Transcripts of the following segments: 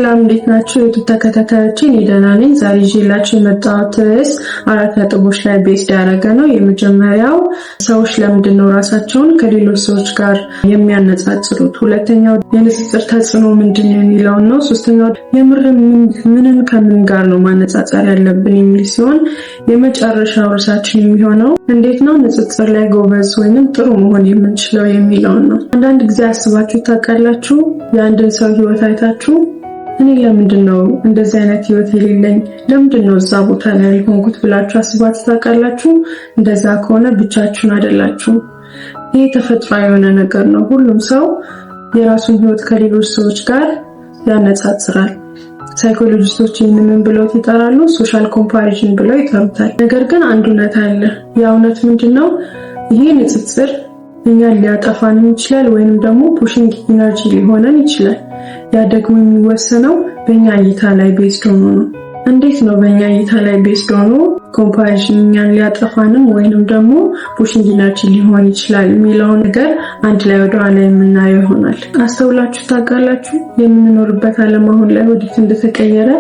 ሰላም እንዴት ናችሁ? የዩቲዩብ ተከታታዮች ደህና ነኝ። ዛሬ ይዤላችሁ የመጣሁት ርዕስ 4 ነጥቦች ላይ ቤዝ ያደረገ ነው። የመጀመሪያው ሰዎች ለምንድን ነው ራሳቸውን ከሌሎች ሰዎች ጋር የሚያነጻጽሩት? ሁለተኛው የንጽጽር ተጽዕኖ ምንድን ነው የሚለው ነው። ሶስተኛው የምር ምንን ከምን ጋር ነው ማነጻጸር ያለብን የሚል ሲሆን የመጨረሻው ርዕሳችን የሚሆነው እንዴት ነው ንጽጽር ላይ ጎበዝ ወይንም ጥሩ መሆን የምንችለው የሚለው ነው። አንዳንድ ጊዜ አስባችሁ ታውቃላችሁ? የአንድን ሰው ህይወት አይታችሁ እኔ ለምንድን ነው እንደዚህ አይነት ህይወት የሌለኝ? ለምንድን ነው እዛ ቦታ ላይ ያልሆንኩት ብላችሁ አስባችሁ ታውቃላችሁ? እንደዛ ከሆነ ብቻችሁን አይደላችሁም። ይሄ ተፈጥሯዊ የሆነ ነገር ነው። ሁሉም ሰው የራሱን ህይወት ከሌሎች ሰዎች ጋር ያነጻጽራል። ሳይኮሎጂስቶች ምን ብለው ይጠራሉ? ሶሻል ኮምፓሪዥን ብለው ይጠሩታል። ነገር ግን አንድ እውነት አለ። ያ እውነት ምንድነው? ይሄ ንጽጽር እኛን ሊያጠፋን ይችላል ወይንም ደግሞ ፑሽንግ ኢነርጂ ሊሆነን ይችላል። ያ ደግሞ የሚወሰነው በእኛ እይታ ላይ ቤዝድ ሆኖ ነው። እንዴት ነው በእኛ እይታ ላይ ቤዝድ ሆኖ ኮምፓሪዥን እኛን ሊያጠፋንም ወይንም ደግሞ ፑሽንግ ኢነርጂ ሊሆን ይችላል የሚለው ነገር አንድ ላይ ወደኋላ የምናየው ይሆናል። አስተውላችሁ ታውቃላችሁ? የምንኖርበት ዓለም አሁን ላይ ወዴት እንደተቀየረ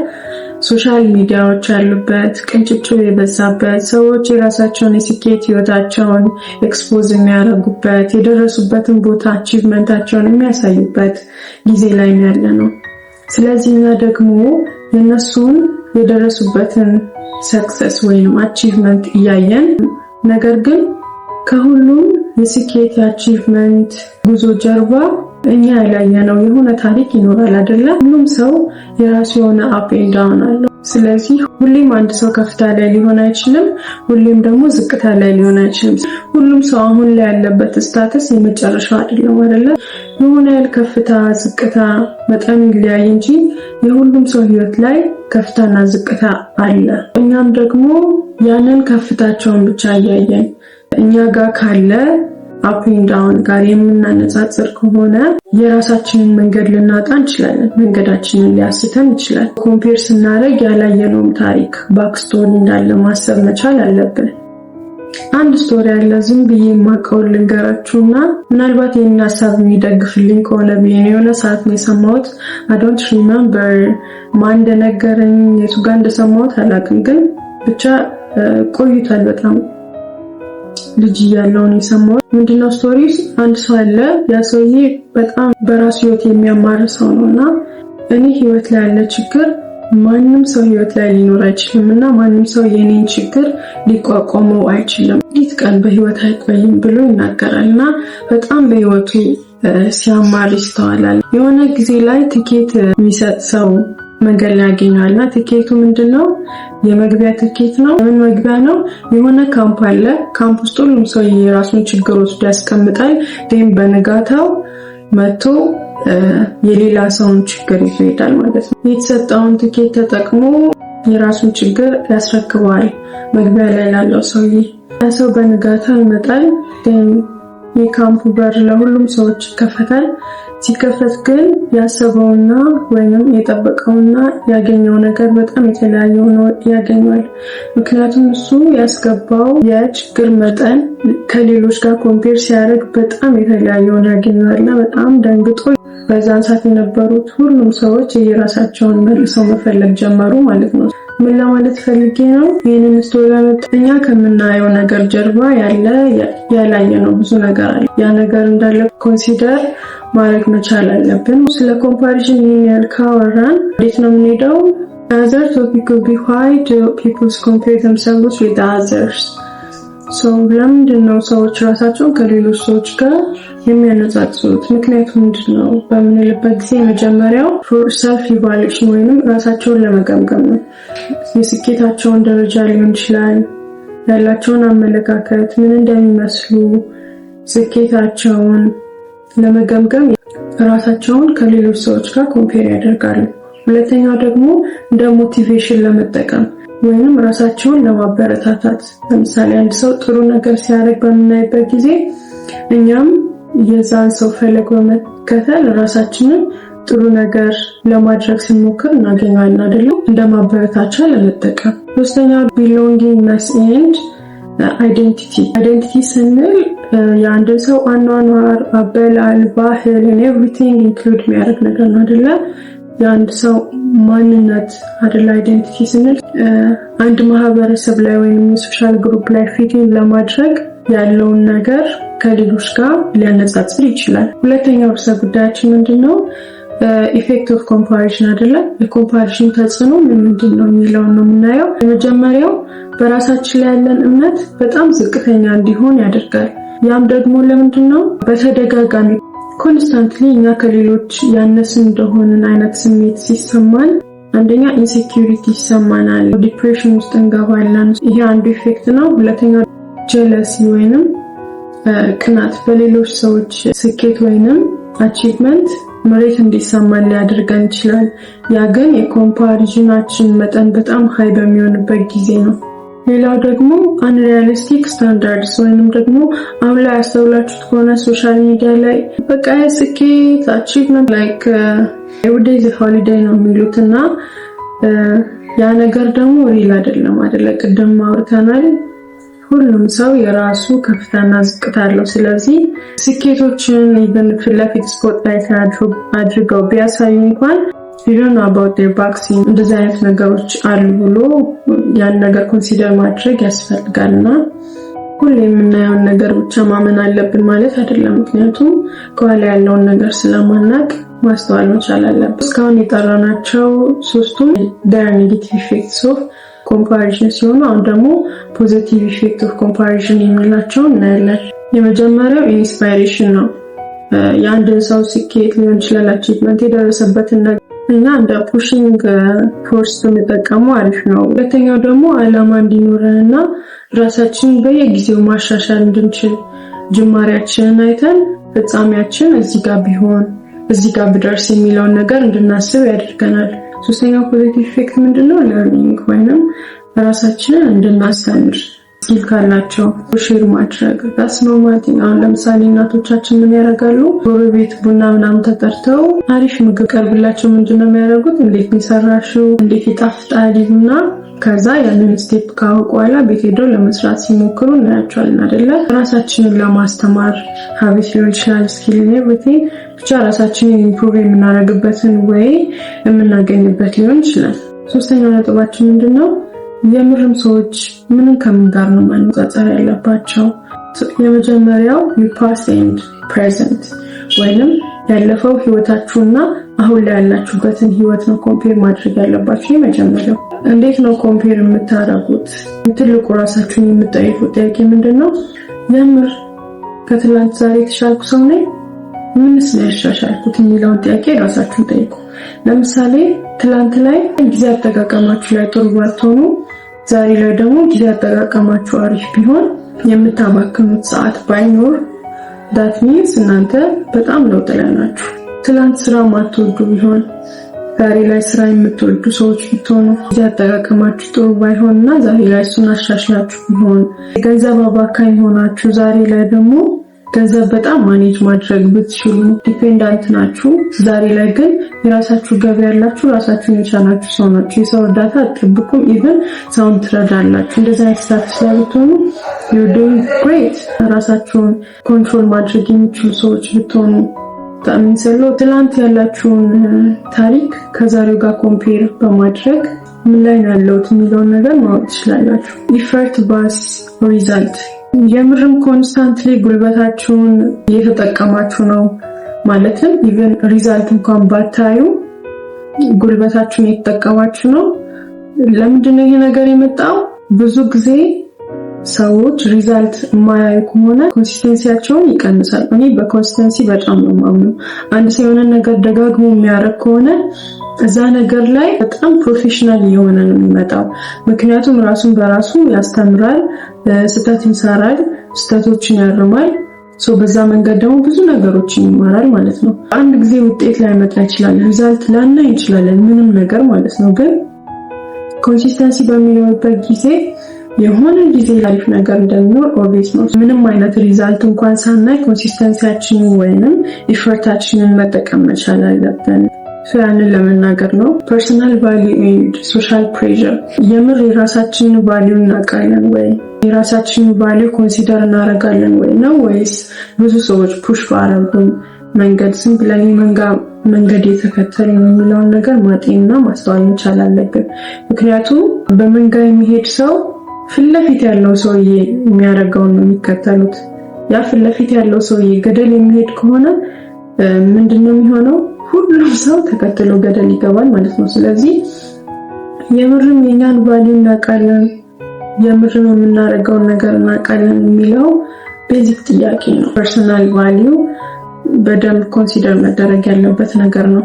ሶሻል ሚዲያዎች ያሉበት፣ ቅንጭጭው የበዛበት፣ ሰዎች የራሳቸውን የስኬት ህይወታቸውን ኤክስፖዝ የሚያደርጉበት፣ የደረሱበትን ቦታ አቺቭመንታቸውን የሚያሳዩበት ጊዜ ላይ ያለ ነው። ስለዚህ እኛ ደግሞ የነሱን የደረሱበትን ሰክሰስ ወይም አቺቭመንት እያየን ነገር ግን ከሁሉም የስኬት አቺቭመንት ጉዞ ጀርባ እኛ ያላየነው የሆነ ታሪክ ይኖራል አይደለ? ሁሉም ሰው የራሱ የሆነ አፕ ኤንድ ዳውን አለው። ስለዚህ ሁሌም አንድ ሰው ከፍታ ላይ ሊሆን አይችልም፣ ሁሌም ደግሞ ዝቅታ ላይ ሊሆን አይችልም። ሁሉም ሰው አሁን ላይ ያለበት ስታተስ የመጨረሻው አይደለም አይደለ? የሆነ ያህል ከፍታ ዝቅታ መጠን ሊያይ እንጂ የሁሉም ሰው ህይወት ላይ ከፍታና ዝቅታ አለ። እኛም ደግሞ ያንን ከፍታቸውን ብቻ እያየን እኛ ጋር ካለ አፕ ኤንድ ዳውን ጋር የምናነጻጽር ከሆነ የራሳችንን መንገድ ልናጣ እንችላለን። መንገዳችንን ሊያስተን ይችላል። ኮምፔር ስናደርግ ያላየነውም ታሪክ ባክስቶሪ እንዳለ ማሰብ መቻል አለብን። አንድ ስቶሪ አለ፣ ዝም ብዬ የማውቀውን ልንገራችሁና ምናልባት ይህን ሀሳብ የሚደግፍልኝ ከሆነ ብዬ ነው። የሆነ ሰዓት ነው የሰማሁት። I don't remember ማን እንደነገረኝ የቱ ጋር እንደሰማሁት አላውቅም፣ ግን ብቻ ቆይቷል በጣም ልጅ እያለሁ ነው የሰማሁት። ምንድነው ስቶሪስ? አንድ ሰው አለ። ያ ሰውዬ በጣም በራሱ ህይወት የሚያማር ሰው ነውና እኔ ህይወት ላይ ያለ ችግር ማንም ሰው ህይወት ላይ ሊኖር አይችልምና ማንም ሰው የኔን ችግር ሊቋቋመው አይችልም፣ ሊት ቀን በህይወት አይቆይም ብሎ ይናገራልና በጣም በህይወቱ ሲያማር ይስተዋላል። የሆነ ጊዜ ላይ ትኬት የሚሰጥ ሰው መንገድ ላይ ያገኛልና ትኬቱ ምንድነው? የመግቢያ ትኬት ነው። ምን መግቢያ ነው? የሆነ ካምፕ አለ። ካምፕ ውስጥ ሁሉም ሰው የራሱን ችግሮች ያስቀምጣል። ግን በነጋታው መጥቶ የሌላ ሰውን ችግር ይሄዳል ማለት ነው። የተሰጠውን ትኬት ተጠቅሞ የራሱን ችግር ያስረክባል መግቢያ ላይ ላለው ሰውዬ። ሰው በነጋታው ይመጣል። ግን የካምፑ በር ለሁሉም ሰዎች ይከፈታል። ሲከፈት ግን ያሰበውና ወይንም የጠበቀውና ያገኘው ነገር በጣም የተለያየ ሆኖ ያገኛል። ምክንያቱም እሱ ያስገባው የችግር መጠን ከሌሎች ጋር ኮምፔር ሲያደርግ በጣም የተለያየ ሆኖ ያገኛልና በጣም ደንግጦ በዛን ሰዓት የነበሩት ሁሉም ሰዎች የራሳቸውን መልሰው መፈለግ ጀመሩ ማለት ነው። ምን ለማለት ፈልጌ ነው? ይህንን ስቶሪ እኛ ከምናየው ነገር ጀርባ ያላየነው ብዙ ነገር አለ። ያ ነገር እንዳለ ኮንሲደር ማድረግ መቻል አለብን። ስለ ኮምፓሪዥን ይህን ያህል ካወራን እንዴት ነው የምንሄደው? Another topic will be why do people compare themselves with others? ለምንድን ነው ሰዎች ራሳቸውን ከሌሎች ሰዎች ጋር የሚያነጻጽሩት? ምክንያቱ ምንድን ነው በምንልበት ጊዜ መጀመሪያው for self evaluation ወይንም ራሳቸውን ለመገምገም ነው። የስኬታቸውን ደረጃ ሊሆን ይችላል፣ ያላቸውን አመለካከት ምን እንደሚመስሉ ስኬታቸውን ለመገምገም ራሳቸውን ከሌሎች ሰዎች ጋር ኮምፔር ያደርጋሉ። ሁለተኛው ደግሞ እንደ ሞቲቬሽን ለመጠቀም ወይንም ራሳቸውን ለማበረታታት። ለምሳሌ አንድ ሰው ጥሩ ነገር ሲያደርግ በምናይበት ጊዜ እኛም የዛን ሰው ፈለግ በመከተል ራሳችንን ጥሩ ነገር ለማድረግ ስንሞክር እናገኛለን አይደለም? እንደ ማበረታቻ ለመጠቀም። ሶስተኛው ቢሎንጊንግነስ ኤንድ አይደንቲቲ ስንል የአንድ ሰው አኗኗር፣ አበላል፣ ባህል ኤቭሪቲንግ ኢንክሉድ የሚያደርግ ነገር ነው አይደለ? የአንድ ሰው ማንነት አይደል አይደንቲቲ ስንል አንድ ማህበረሰብ ላይ ወይም የሶሻል ግሩፕ ላይ ፊትን ለማድረግ ያለውን ነገር ከሌሎች ጋር ሊያነጻጽር ይችላል። ሁለተኛው ርዕሰ ጉዳያችን ምንድነው? ኢፌክት ኦፍ ኮምፓሪሽን አይደለ? የኮምፓሪሽን ተጽዕኖ ምንድነው የሚለውን ነው የምናየው። የመጀመሪያው በራሳችን ላይ ያለን እምነት በጣም ዝቅተኛ እንዲሆን ያደርጋል። ያም ደግሞ ለምንድነው? በተደጋጋሚ ኮንስታንትሊ እኛ ከሌሎች ያነስን እንደሆንን አይነት ስሜት ሲሰማን አንደኛ ኢንሴኪዩሪቲ ይሰማናል፣ ዲፕሬሽን ውስጥ እንገባለን። ይሄ አንዱ ኢፌክት ነው። ሁለተኛው ጀለሲ ወይንም ቅናት፣ በሌሎች ሰዎች ስኬት ወይንም አቺቭመንት መሬት እንዲሰማን ሊያደርገን ይችላል። ያ ግን የኮምፓሪዥናችን መጠን በጣም ሃይ በሚሆንበት ጊዜ ነው። ሌላው ደግሞ አንሪያሊስቲክ ስታንዳርድስ ወይንም ደግሞ አሁን ላይ ያስተውላችሁት ከሆነ ሶሻል ሚዲያ ላይ በቃ ስኬት አቺቭመንት ላይክ ኤቭሪዴይ ዘ ሆሊዴይ ነው የሚሉትና ያ ነገር ደግሞ ሪል አይደለም አይደለ? ቅድም አውርተናል። ሁሉም ሰው የራሱ ከፍታና ዝቅታ አለው። ስለዚህ ስኬቶችን ኢቨን ፊት ለፊት ስፖትላይት አድርገው ቢያሳዩ እንኳን ፊልም about their vaccine እንደዚህ አይነት ነገሮች አሉ ብሎ ያን ነገር ኮንሲደር ማድረግ ያስፈልጋልና ሁሌ የምናየውን ነገር ብቻ ማመን አለብን ማለት አይደለም። ምክንያቱም ከኋላ ያለውን ነገር ስለማናቅ ማስተዋል መቻል አለብን። እስካሁን የጠራናቸው ሶስቱም ኔጌቲቭ ኢፌክትስ ኦፍ ኮምፓሪዥን ሲሆኑ አሁን ደግሞ ፖዚቲቭ ኢፌክት ኦፍ ኮምፓሪዥን የምንላቸው እናያለን። የመጀመሪያው ኢንስፓይሬሽን ነው። የአንድን ሰው ስኬት ሊሆን ይችላል፣ አቺቭመንት የደረሰበትን ነገር እና እንደ ፑሽንግ ፎርስ ብንጠቀሙ አሪፍ ነው። ሁለተኛው ደግሞ ዓላማ እንዲኖረንና ራሳችንን በየጊዜው ማሻሻል እንድንችል ጅማሬያችንን አይተን ፍጻሜያችን እዚህ ጋር ቢሆን እዚህ ጋር ብደርስ የሚለውን ነገር እንድናስብ ያደርገናል። ሶስተኛው ፖዚቲቭ ኢፌክት ምንድነው? ለርኒንግ ወይንም ራሳችንን እንድናስተምር ስኪል ካላቸው ሼር ማድረግ ዳስ ኖርማል ቲንግ። አሁን ለምሳሌ እናቶቻችን ምን ያደርጋሉ? ጎረቤት ቡና ምናምን ተጠርተው አሪፍ ምግብ ቀርብላቸው ምንድነው የሚያደርጉት? እንዴት ይሰራሽው፣ እንዴት ይጣፍጣል ይሉና ከዛ ያንን ስቴፕ ካወቁ በኋላ ቤት ሄደው ለመስራት ሲሞክሩ እናያቸዋለን አይደለ? ራሳችንን ለማስተማር ሀቢት ሊሆን ይችላል፣ ስኪል ኤቭሪቲንግ ብቻ ራሳችንን ኢምፕሩቭ የምናደርግበትን ወይ የምናገኝበት ሊሆን ይችላል። ሶስተኛው ነጥባችን ምንድነው? የምርም ሰዎች ምንም ከምን ጋር ነው ማነጻጸር ያለባቸው? የመጀመሪያው ፓስት ኤንድ ፕሬዘንት ወይንም ያለፈው ህይወታችሁና አሁን ላይ ያላችሁበትን ህይወት ነው ኮምፔር ማድረግ ያለባችሁ። የመጀመሪያው እንዴት ነው ኮምፔር የምታደርጉት? ትልቁ ራሳችሁን የምትጠይቁት ጥያቄ ምንድነው? የምር ከትላንት ዛሬ የተሻልኩ ሰው ነኝ? ምንስ ነው ያሻሻልኩት የሚለውን ጥያቄ ራሳችሁን ጠይቁ። ለምሳሌ ትላንት ላይ ጊዜ አጠቃቀማችሁ ላይ ጥሩ ባትሆኑ ዛሬ ላይ ደግሞ ጊዜ አጠቃቀማችሁ አሪፍ ቢሆን የምታባክኑት ሰዓት ባይኖር that means እናንተ በጣም ለውጥ ላይ ናችሁ። ትላንት ስራ ማትወዱ ቢሆን ዛሬ ላይ ስራ የምትወዱ ሰዎች ብትሆኑ ጊዜ አጠቃቀማችሁ ጥሩ ባይሆንና ዛሬ ላይ እሱን አሻሽላችሁ ቢሆን ገንዘብ አባካኝ ሆናችሁ ዛሬ ላይ ደግሞ ገንዘብ በጣም ማኔጅ ማድረግ ብትችሉ ዲፔንዳንት ናችሁ። ዛሬ ላይ ግን የራሳችሁ ገቢ ያላችሁ ራሳችሁን የቻላችሁ ሰው ናችሁ። የሰው እርዳታ አትጠብቁም። ኢቭን ሰውን ትረዳላችሁ። እንደዚህ አይነት ስታተስ ላይ ብትሆኑ you're doing great። ራሳችሁን ኮንትሮል ማድረግ የሚችሉ ሰዎች ብትሆኑ ታምንሰሎ ትላንት ያላችሁን ታሪክ ከዛሬው ጋር ኮምፔር በማድረግ ምን ላይ ነው ያለሁት የሚለውን ነገር ማወቅ ትችላላችሁ። ኢፈርት ባስ ሪዛልት የምርም ኮንስታንትሊ ጉልበታችሁን እየተጠቀማችሁ ነው ማለትም ኢቭን ሪዛልት እንኳን ባታዩ ጉልበታችሁን እየተጠቀማችሁ ነው። ለምንድነው ይሄ ነገር የመጣው? ብዙ ጊዜ ሰዎች ሪዛልት የማያዩ ከሆነ ኮንሲስተንሲያቸውን ይቀንሳል። እኔ በኮንሲስተንሲ በጣም ነው የማምነው። አንድ ሰው የሆነ ነገር ደጋግሞ የሚያደርግ ከሆነ እዛ ነገር ላይ በጣም ፕሮፌሽናል የሆነ ነው የሚመጣው። ምክንያቱም ራሱን በራሱ ያስተምራል፣ ስህተት ይሰራል፣ ስህተቶችን ያርማል። በዛ መንገድ ደግሞ ብዙ ነገሮችን ይማራል ማለት ነው። አንድ ጊዜ ውጤት ላይ መጣ ይችላል፣ ሪዛልት ላናይ እንችላለን፣ ምንም ነገር ማለት ነው። ግን ኮንሲስተንሲ በሚኖርበት ጊዜ የሆነ ጊዜ አሪፍ ነገር እንደሚኖር ኦብቪየስ ነው። ምንም አይነት ሪዛልት እንኳን ሳናይ ኮንሲስተንሲያችንን ወይንም ኢፈርታችንን መጠቀም መቻል አለብን። ያንን ለመናገር ነው። ፐርሰናል ቫልዩ ኤንድ ሶሻል ፕሬሸር የምር የራሳችንን ቫልዩ እናውቃለን ወይ? የራሳችንን ቫልዩ ኮንሲደር እናደርጋለን ወይ ነው? ወይስ ብዙ ሰዎች ፑሽ ባረጉን መንገድ ዝም ብለን መንገድ የተከተለ ነው የሚለውን ነገር ማጤንና ማስተዋል መቻል አለብን። ምክንያቱም በመንጋ የሚሄድ ሰው ፊት ለፊት ያለው ሰውዬ የሚያደርገውን ነው የሚከተሉት። ያ ፊት ለፊት ያለው ሰውዬ ገደል የሚሄድ ከሆነ ምንድነው የሚሆነው? ሁሉም ሰው ተከትሎ ገደል ይገባል ማለት ነው። ስለዚህ የምርም የኛን ቫልዩ እናውቃለን፣ የምርም የምናደርገውን ነገር እናውቃለን የሚለው ቤዚክ ጥያቄ ነው። ፐርሰናል ቫልዩ በደንብ ኮንሲደር መደረግ ያለበት ነገር ነው።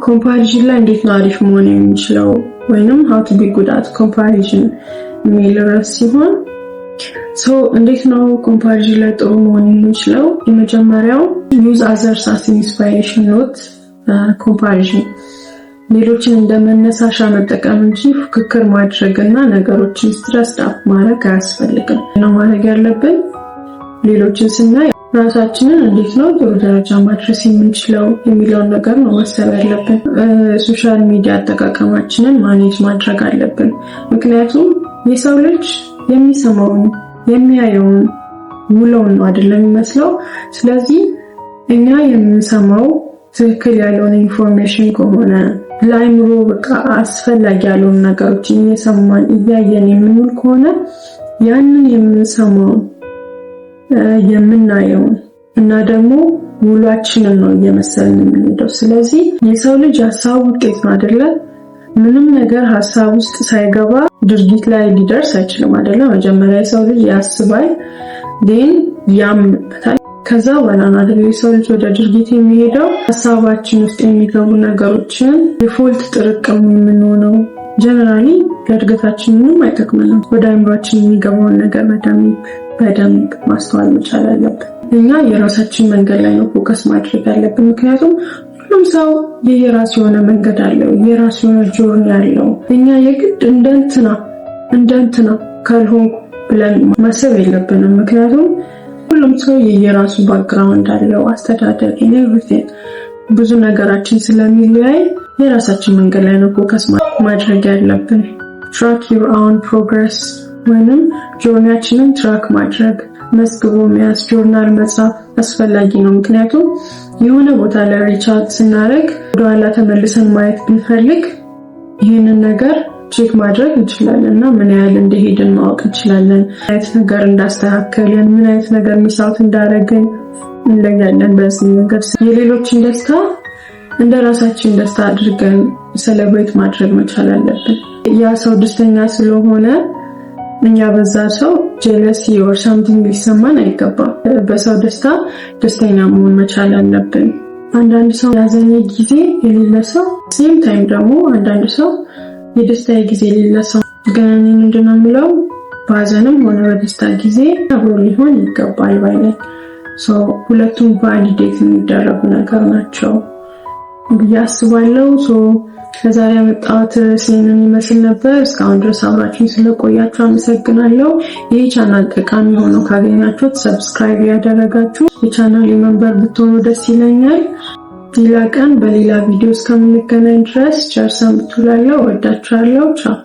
ኮምፓሪዥን ላይ እንዴት ነው አሪፍ መሆን የሚችለው ወይንም how to be good at comparison የሚል ርዕስ ሲሆን እንዴት ነው ኮምፓሪዥን ላይ ጥሩ መሆን የሚችለው? የመጀመሪያው use others as inspiration not comparison። ሌሎችን እንደመነሳሻ መጠቀም እንጂ ፍክክር ማድረግና ነገሮችን ስትረስ አፕ ማድረግ አያስፈልግም። ነው ማድረግ ያለብን ሌሎችን ስናይ ራሳችንን እንዴት ነው ጥሩ ደረጃ ማድረስ የምንችለው የሚለውን ነገር ነው ማሰብ ያለብን። ሶሻል ሚዲያ አጠቃቀማችንን ማኔጅ ማድረግ አለብን። ምክንያቱም የሰው ልጅ የሚሰማውን የሚያየውን ውሎውን ነው አይደለም የሚመስለው። ስለዚህ እኛ የምንሰማው ትክክል ያለውን ኢንፎርሜሽን ከሆነ ለአይምሮ በቃ አስፈላጊ ያለውን ነገሮችን እየሰማን እያየን የምንውል ከሆነ ያንን የምንሰማው የምናየው እና ደግሞ ውሏችንን ነው እየመሰልን የምንሄደው። ስለዚህ የሰው ልጅ ሀሳብ ውጤት ነው አይደለ? ምንም ነገር ሀሳብ ውስጥ ሳይገባ ድርጊት ላይ ሊደርስ አይችልም አይደለ? መጀመሪያ የሰው ልጅ ያስባል፣ ግን ያምንበታል። ከዛ በኋላ አይደለ የሰው ልጅ ወደ ድርጊት የሚሄደው። ሀሳባችን ውስጥ የሚገቡ ነገሮችን የፎልት ጥርቅም የምንሆነው ጀነራሊ ለእድገታችን ምንም አይጠቅምንም። ወደ አእምሯችን የሚገባውን ነገር በደንብ ማስተዋል መቻል አለብን። እኛ የራሳችን መንገድ ላይ ነው ፎከስ ማድረግ ያለብን። ምክንያቱም ሁሉም ሰው የራሱ የሆነ መንገድ አለው፣ የራሱ የሆነ ጆርኒ አለው። እኛ የግድ እንደንትና ካልሆንኩ ብለን ማሰብ የለብንም። ምክንያቱም ሁሉም ሰው የራሱ ባክግራውንድ አለው፣ አስተዳደግ፣ ኤቭሪቲንግ ብዙ ነገራችን ስለሚለያይ የራሳችን መንገድ ላይ ነው ፎከስ ማድረግ ያለብን። ትራክ ዩር ኦውን ፕሮግረስ ወይንም ጆርኒያችንን ትራክ ማድረግ፣ መስግቦ መያዝ፣ ጆርናል መጻፍ አስፈላጊ ነው። ምክንያቱም የሆነ ቦታ ላይ ሪች አውት ስናደርግ ወደኋላ ተመልሰን ማየት ብንፈልግ ይህንን ነገር ቼክ ማድረግ እንችላለን እና ምን ያህል እንደሄድን ማወቅ እንችላለን። ምን አይነት ነገር እንዳስተካከልን፣ ምን አይነት ነገር ሚሳውት እንዳደረግን እንለያለን። በዚህ ነገር የሌሎችን ደስታ እንደ ራሳችን ደስታ አድርገን ሴሌብሬት ማድረግ መቻል አለብን። ያ ሰው ደስተኛ ስለሆነ እኛ በዛ ሰው ጀለሲ or something ሊሰማን አይገባም። በሰው ደስታ ደስተኛ መሆን መቻል አለብን። አንዳንድ ሰው ያዘነ ጊዜ የሌለ ሰው ሴም ታይም ደግሞ አንዳንድ ሰው የደስታ ጊዜ የሌለ ሰው ግን ምንድነው የሚለው ባዘንም ሆነ በደስታ ጊዜ አብሮ ሊሆን ይገባል ባይነኝ። ሁለቱም ቫሊዴት የሚደረጉ ነገር ናቸው ብዬ አስባለሁ። ለዛሬ ያመጣሁት ርዕሴን ይመስል ነበር። እስካሁን ድረስ አብራችሁኝ ስለቆያችሁ አመሰግናለሁ። ይህ ቻናል ጠቃሚ ሆኖ ካገኛችሁት ሰብስክራይብ ያደረጋችሁ የቻናል ሜምበር ብትሆኑ ደስ ይለኛል። ሌላ ቀን በሌላ ቪዲዮ እስከምንገናኝ ድረስ ቸር ሰንብቱ። ወዳችኋለሁ። ቻው።